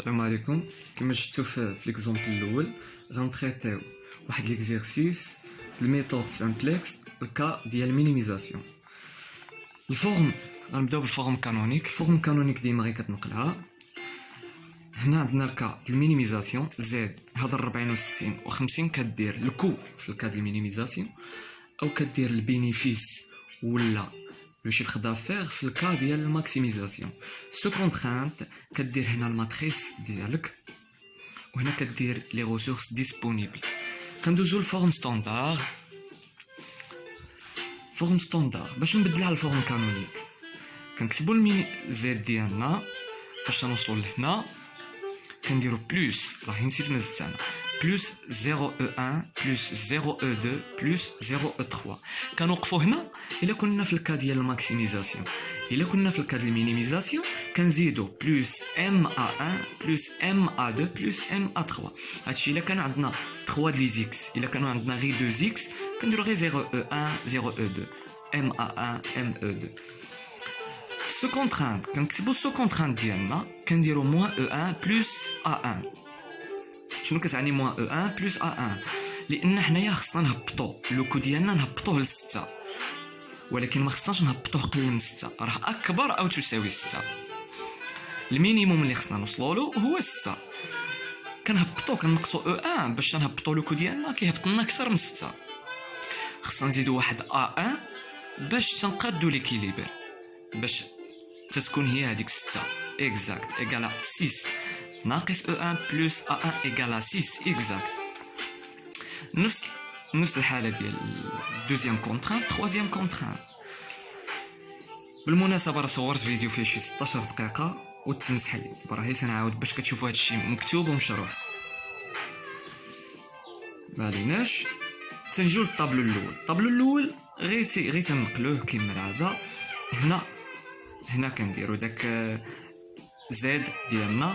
السلام عليكم. كما شفتوا في ليكزومبل الاول غنتريطيو واحد ليكزيرسيس الميثود سامبلكس الكا ديال المينيميزاسيون. الفورم غنبداو بالفورم كانونيك. الفورم كانونيك ديما غير كتنقلها. هنا عندنا الكا ديال المينيميزاسيون زد هذا 40 و60 و50 كدير الكو في الكا ديال المينيميزاسيون او كدير البينيفيس ولا لو شيفر دافير في الكا ديال الماكسيميزاسيون. سو كونترانت كدير هنا الماتريس ديالك وهنا كدير لي ريسورس ديسپونيبل. كندوزو للفورم ستاندار. فورم ستاندار باش نبدلها لفورم كانونيك كنكتبو الميني زد ديالنا. فاش نوصلو لهنا كنديرو بلس، راه نسيت ما زدت انا، بلس 0 e 1 بلس 0 e 2 بلس 0 e 3. كنوقفو هنا الا كنا في الكا ديال الماكسيميزاسيون. الا كنا في الكا ديال المينيميزاسيون كنزيدو بلس ام ا 1 بلس ام ا 2 بلس ام ا 3. هادشي الا كان عندنا 3 ديال زيكس. الا كانوا عندنا غير 2 زيكس كنديرو غير 0 e 1 0 e 2 ام ا 1 ام e 2. سو كونترانت كنكتبو سو كونترانت ديالنا كنديرو موان e 1 بلس ا 1. شنو كتعني موان او 1 بلس ا 1؟ لان حنايا خصنا نهبطو لوكو ديالنا نهبطوه ل6 ولكن ما خصناش نهبطوه قل من 6، راه اكبر او تساوي 6. المينيموم اللي خصنا نوصلوا له هو 6. كنهبطو كنقصو او 1 باش نهبطو لوكو ديالنا كيهبط لنا اكثر من 6. خصنا نزيدو واحد ا 1 باش تنقادو ليكيليبر باش تتكون هي هذيك 6 اكزاكت ايكالا 6 ناقص E1 بلس A1 إيكالا 6 إكزاكت. نفس الحالة ديال دوزيام كونترانت تخوازيام كونترانت. بالمناسبة راه صورت فيديو فيه شي 16 دقيقة وتمسح لي، راه هي تنعاود باش كتشوفوا هادشي مكتوب ومشروح. معليناش تنجيو للطابلو الاول. الطابلو الاول غير تنقلوه كيما العادة. هنا كنديرو داك زد ديالنا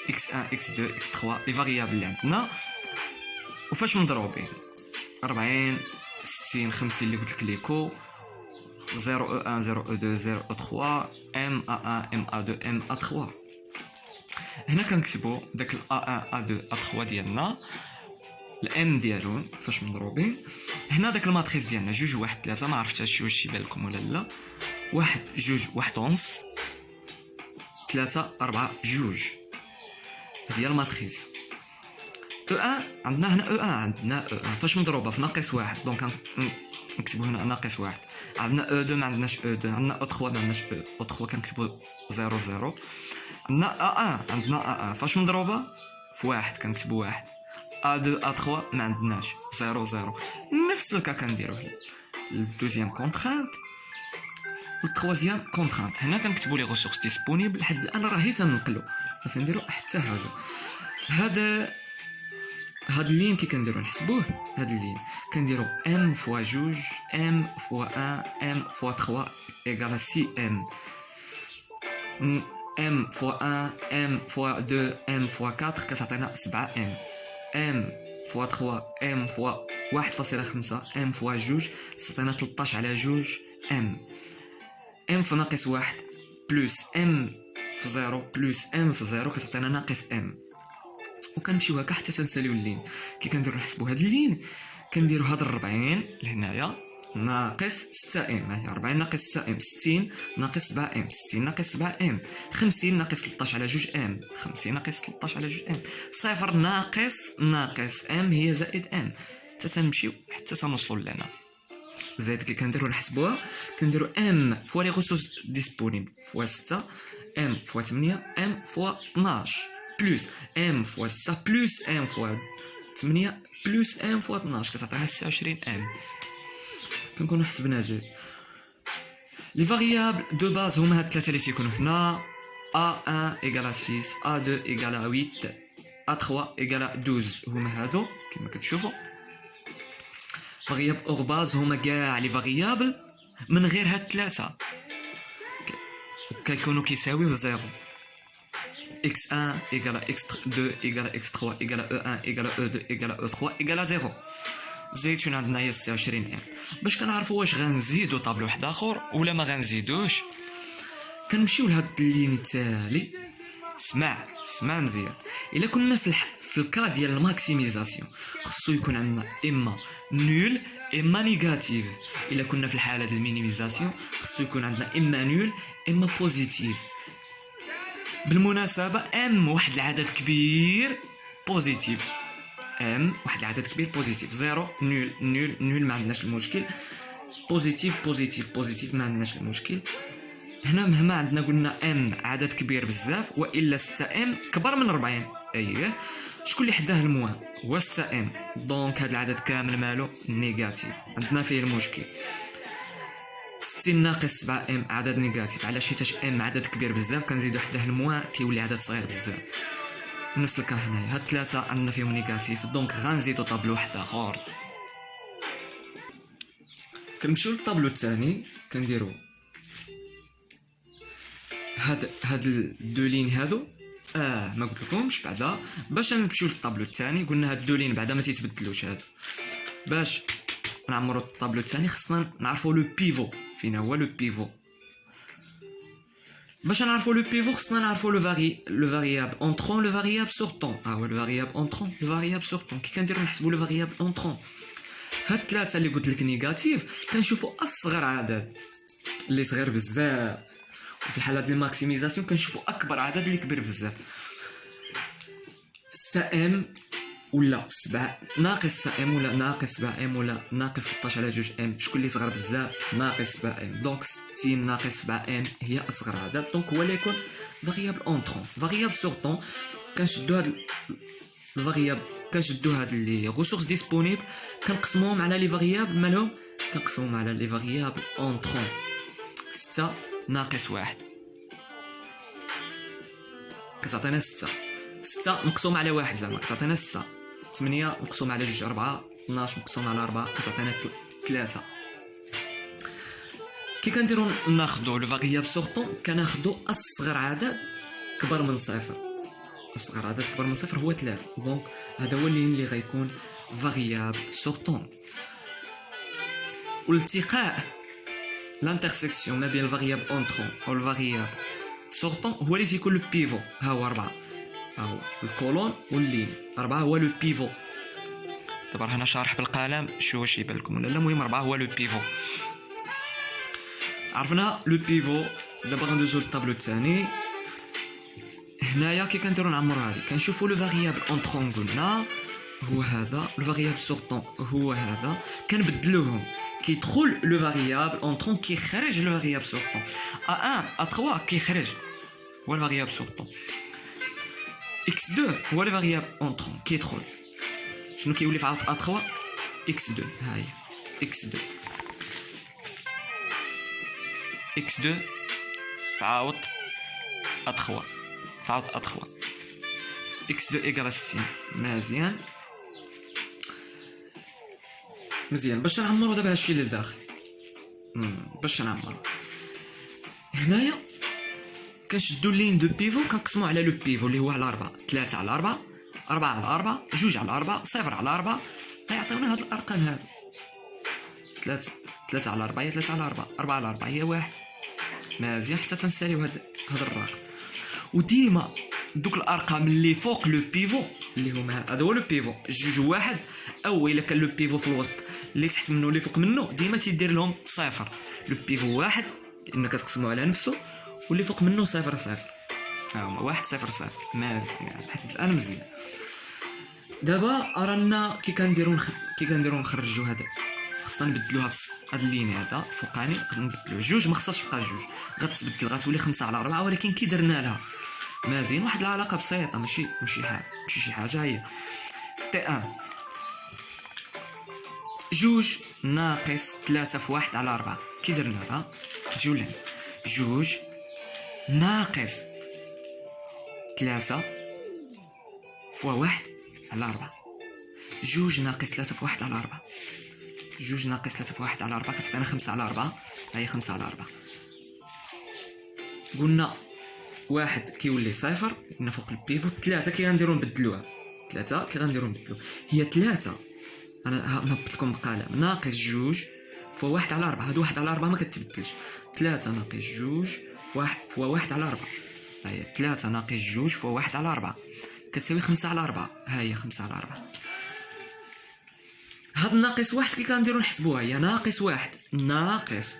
x1 x2 x3 لي فاريابل اللي عندنا وفاش مضروبين 40 60 50 اللي قلت لك ليكو 0 e1 0 e2 0 e3 m a1 m a2 m a3. هنا كنكتبوا داك a1 a2 a3 ديالنا الام ديالهم فاش مضروبين. هنا داك الماتريس ديالنا 2 1 3 ما عرفتش هادشي واش يبان لكم ولا لا. 1 2 1 ونص 3 4 2 هي الماتريس. E1 عندنا هنا E1 عندنا E1 فاش مضروبه في ناقص 1 دونك نكتبو هنا ناقص 1. عندنا E2 ما عندناش E2. عندنا E3 ما عندناش E3 كنكتبو 0 0. عندنا A1 عندنا A1 فاش مضروبه في 1 كنكتبو 1. A2 A3 ما عندناش 0 0. نفس الكا كنديروه الدوزيام كونترانت والتروازيام كونترانت. هنا كنكتبو لي ريسورس ديسپونيبل لحد الان راه هي تنقلو باش نديرو حتى حاجه. هاد اللين كي كنديرو نحسبوه. هاد اللين كنديرو m فوا 2 m فوا 1 m فوا 3 ايكال سي m فوا 1 m فوا 2 m فوا 4 كتعطينا 7 m فوا 3 m فوا 1.5 m فوا 2 تعطينا 13 على 2 m في ناقص 1 بلس m في 0 بلس m في 0 كتعطينا ناقص m. وكنمشيو هكا حتى تنساليو اللين. كي كنديرو نحسبو هاد اللين كنديرو هاد 40 لهنايا ناقص 6 m. هي 40 ناقص 6 m 60 ناقص 7 m 60 ناقص 7 m 50 ناقص 13 على 2 m 50 ناقص 13 على 2 m 0 ناقص m هي زائد m حتى تنمشيو حتى تنوصلو لهنا. زائد كي كنديرو نحسبوها كنديرو m فوا لي ريسورس ديسپونيبل فوا 6 m فوا 8 m فوا 12 بلس m فوا 6 بلس m فوا 8 بلس m فوا 12 كتعطينا 26 m. كنكونوا حسبنا زيد لي فاريابل دو باز هما هاد الثلاثه اللي تيكونوا هنا a1 ايكالا 6 a2 ايكالا 8 a3 ايكالا 12 هما هادو كما كتشوفوا. فاريابل اور باز هما كاع لي فاريابل من غير هاد الثلاثه كيكونوا كيساويو 0. x1 égale x2 égale x3 égale e1 égale e2 égale e3 égale 0. زيتون عندنا هي 26 ام. باش كنعرفوا واش غنزيدو طابلو واحد اخر ولا ما غنزيدوش كنمشيو لهاد اللين التالي. اسمع مزيان. الا كنا في الكا ديال الماكسيميزاسيون خصو يكون عندنا اما نول اما نيجاتيف. الا كنا في الحاله ديال المينيميزاسيون خصو يكون عندنا اما نول اما بوزيتيف. بالمناسبه ام واحد العدد كبير بوزيتيف، ام واحد العدد كبير بوزيتيف. زيرو نول نول نول ما عندناش المشكل، بوزيتيف بوزيتيف بوزيتيف ما عندناش المشكل. هنا مهما عندنا قلنا ام عدد كبير بزاف والا 6 ام كبر من 40. اييه شكون اللي حداه الموان هو 6 ام. دونك هذا العدد كامل مالو نيجاتيف، عندنا فيه المشكل. 60 ناقص 7 ام عدد نيجاتيف. علاش؟ حيتاش ام عدد كبير بزاف كنزيدو حداه الموان كيولي عدد صغير بزاف. نفس الكا هنايا هاد ثلاثه عندنا فيهم نيجاتيف، دونك غنزيدو طابلو واحد اخر. كنمشيو للطابلو الثاني كنديرو هاد الدو لين هادو. ما قلت لكمش بعدا باش نمشيو للطابلو الثاني قلنا هاد الدو لين بعدا ما تيتبدلوش هادو. باش نعمرو الطابلو الثاني خصنا نعرفو لو بيفو. فين هو لو بيفو؟ باش نعرفو لو بيفو خصنا نعرفو لو فاريابل اونطرون لو فاريابل سورطون. هو لو فاريابل اونطرون لو فاريابل سورطون. كي كنديرو نحسبو لو فاريابل اونطرون فهاد الثلاثه اللي قلت لك نيجاتيف كنشوفو اصغر عدد اللي صغير بزاف، وفي الحاله ديال الماكسيميزاسيون كنشوفو اكبر عدد اللي كبير بزاف. 6 ام ولا 7 ناقص 6 ام ولا ناقص 7 ام ولا ناقص 16 على 2 ام. شكون اللي صغر بزاف؟ ناقص 7 ام. دونك 60 ناقص 7 ام هي اصغر عدد، دونك هو اللي يكون فاريابل اونطرون. فاريابل سورطون كنشدو هاد الفاريابل كنشدو هاد لي ريسورس ديسپونيبل كنقسموهم على لي فاريابل مالهم، كنقسموهم على لي فاريابل اونطرون. 6 ناقص 1 كتعطينا 6 مقسوم على 1 زعما كتعطينا 6. 8 مقسوم على 2 4. 12 مقسوم على 4 كتعطينا 3. كي كنديرو ناخدو لو فاريابل سورطون كناخدو اصغر عدد كبر من صفر. اصغر عدد كبر من صفر هو 3. دونك هذا هو اللي غيكون فاريابل سورطون. والالتقاء لانترسيكسيون ما بين الفاريابل اونطرون او الفاريابل سورطون هو اللي تيكون لو بيفو. ها هو 4، ها هو الكولون واللين. 4 هو لو بيفو. دابا هنا شارح بالقلم شو واش يبان لكم ولا لا. المهم 4 هو لو بيفو. عرفنا لو بيفو. دابا غندوزو للطابلو الثاني. هنايا كي كنديرو نعمرو هادي كنشوفو لو فاريابل اونطرون قلنا هو هذا، لو فاريابل سورطون هو هذا. كنبدلوهم كيدخل لو فاريابل اونطرون كيخرج لو فاريابل سورطون. ا1 ا3 كيخرج هو الفاريابل سورطون. x2 هو لو فاريابل اونطرون كيدخل. شنو كيولي في عوض ا3 x2. ها هي x2 x2 في عوض ا3 في عوض ا3 x2 ايكال 60. مزيان مزيان. باش نعمرو دابا هادشي اللي لداخل. باش نعمرو هنايا كنشدو اللين دو بيفو كنقسمو على لو بيفو اللي هو على 4. 3 على 4 4 على 4 2 على 4 0 على 4 غيعطيونا هاد الارقام هادو. 3 على 4 هي 3 على 4 4 على 4 هي 1. مزيان حتى تنساليو هاد الرقم. وديما دوك الارقام اللي فوق لو بيفو اللي هما هذا هو لو بيفو جوج واحد، او الا كان لو بيفو في الوسط اللي تحت منه اللي فوق منه ديما تيدير لهم صفر. لو بيفو واحد لان كتقسموا على نفسه، واللي فوق منه صفر صفر. ها هما 1 0 0. مزيان حيت الان مزيان. دابا رانا كي كنديرو نخرجوا هذا خصنا نبدلو هاد اللين هذا فوقاني نبدلوه جوج. ما خصهاش تبقى جوج، غتبدل غتولي 5 على 4. ولكن كي درنا لها مزيان واحد العلاقه بسيطه ماشي شي حاجه. هي تي ان جوج ناقص 3 في 1 على 4. كي درنا لها جيو لهنا جوج ناقص 3 في 1 على 4. جوج ناقص 3 في 1 على 4. جوج ناقص 3 في 1 على 4 كتعطينا 5 على 4. هاي 5 على 4. قلنا واحد كيولي صفر لان فوق البيفو. 3 كي غنديرو نبدلوها. 3 كي غنديرو نبدلو هي 3. انا نهبط لكم القلم. ناقص جوج في 1 على 4. هاد 1 على 4 ما كتبدلش. 3 ناقص جوج في 1 على 4. ها هي 3 ناقص 2 فوا 1 على 4 كتساوي 5 على 4. ها هي 5 على 4. هاد ناقص 1 كي كنديرو نحسبوها هي ناقص 1 ناقص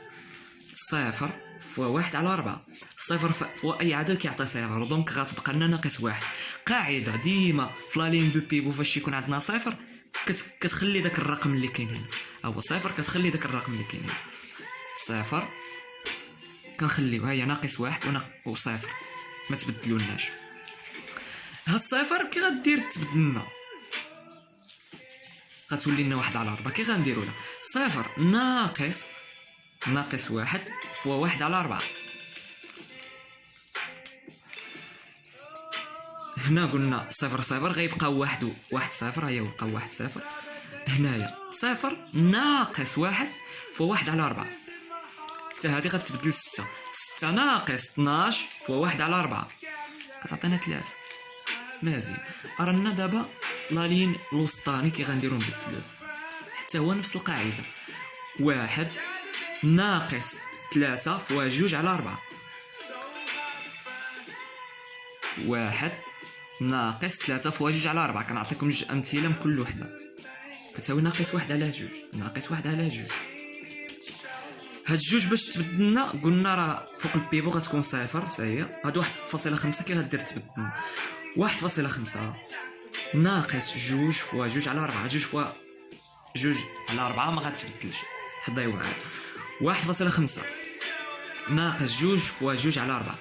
0 فوا 1 على 4. 0 فوا اي عدد كيعطي 0 دونك غتبقى لنا ناقص 1. قاعده ديما في لا لين دو بيفو فاش يكون عندنا 0 كتخلي داك الرقم اللي كاين هنا هو 0 كتخلي داك الرقم اللي كاين هنا 0 كنخليو ها هي ناقص 1 و 0 ما تبدلوناش. هاد الصفر كي غدير تبدلنا غتولي لنا 1 على 4. كي غنديرو لها 0 ناقص 1 فوا 1 على 4. هنا قلنا 0 غيبقى 1 0 هي بقى 1 0. هنايا 0 ناقص 1 فوا 1 على 4 حتى هادي غتبدل 6 ناقص 12 فوا 1 على 4 كتعطينا 3. مزيان رانا دابا لا لين الوسطاني كي غنديرو نبدلوه حتى هو نفس القاعده 1 ناقص 3 فوا 2 على 4. 1 ناقص 3 فوا 2 على 4. كنعطيكم جوج امثله من كل وحده كتساوي ناقص 1 على 2 ناقص 1 على 2. هاد جوج باش تبدلنا قلنا راه فوق البيفو غتكون 0 حتى هي هاد 1.5 كي غدير تبدلنا 1.5 ناقص 2 فوا 2 على 4. 2 فوا 2 على 4 ما غتبدلش حضيو معايا 1.5 ناقص 2 فوا 2 على 4.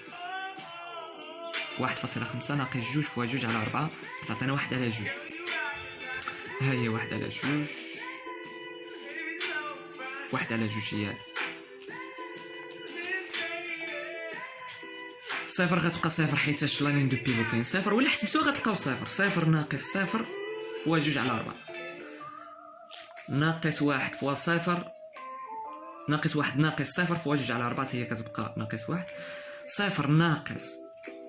1.5 ناقص 2 فوا 2 على 4 كتعطينا 1 على 2. ها هي 1 على 2 1 على 2 هي هادي 0 غتبقى 0 حيتاش لا لين دو بيفو كاين 0 ولا حسبتوها غتلقاو 0 ناقص 0 فوا 2 على 4 ناقص 1 فوا 0 ناقص 1 ناقص 0 فوا 2 على 4 هي كتبقى ناقص 1. 0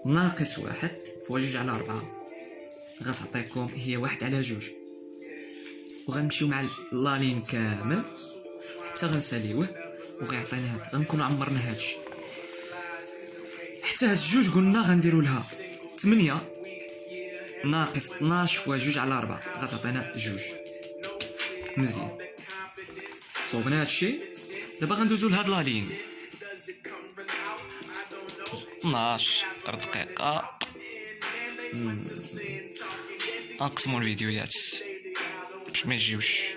ناقص 1 فوا 2 على 4 غتعطيكم هي 1 على 2. وغنمشيو مع لا لين كامل حتى غنساليوه وغيعطينا هذا غنكونوا عمرنا هادشي حتى هاد الجوج قلنا غنديروا لها 8 ناقص 12 فوا 2 على 4 غتعطينا 2. مزيان صوبنا هادشي دابا غندوزو لهاد لا لين 12 دقيقه نقسموا الفيديوهات باش ما يجيوش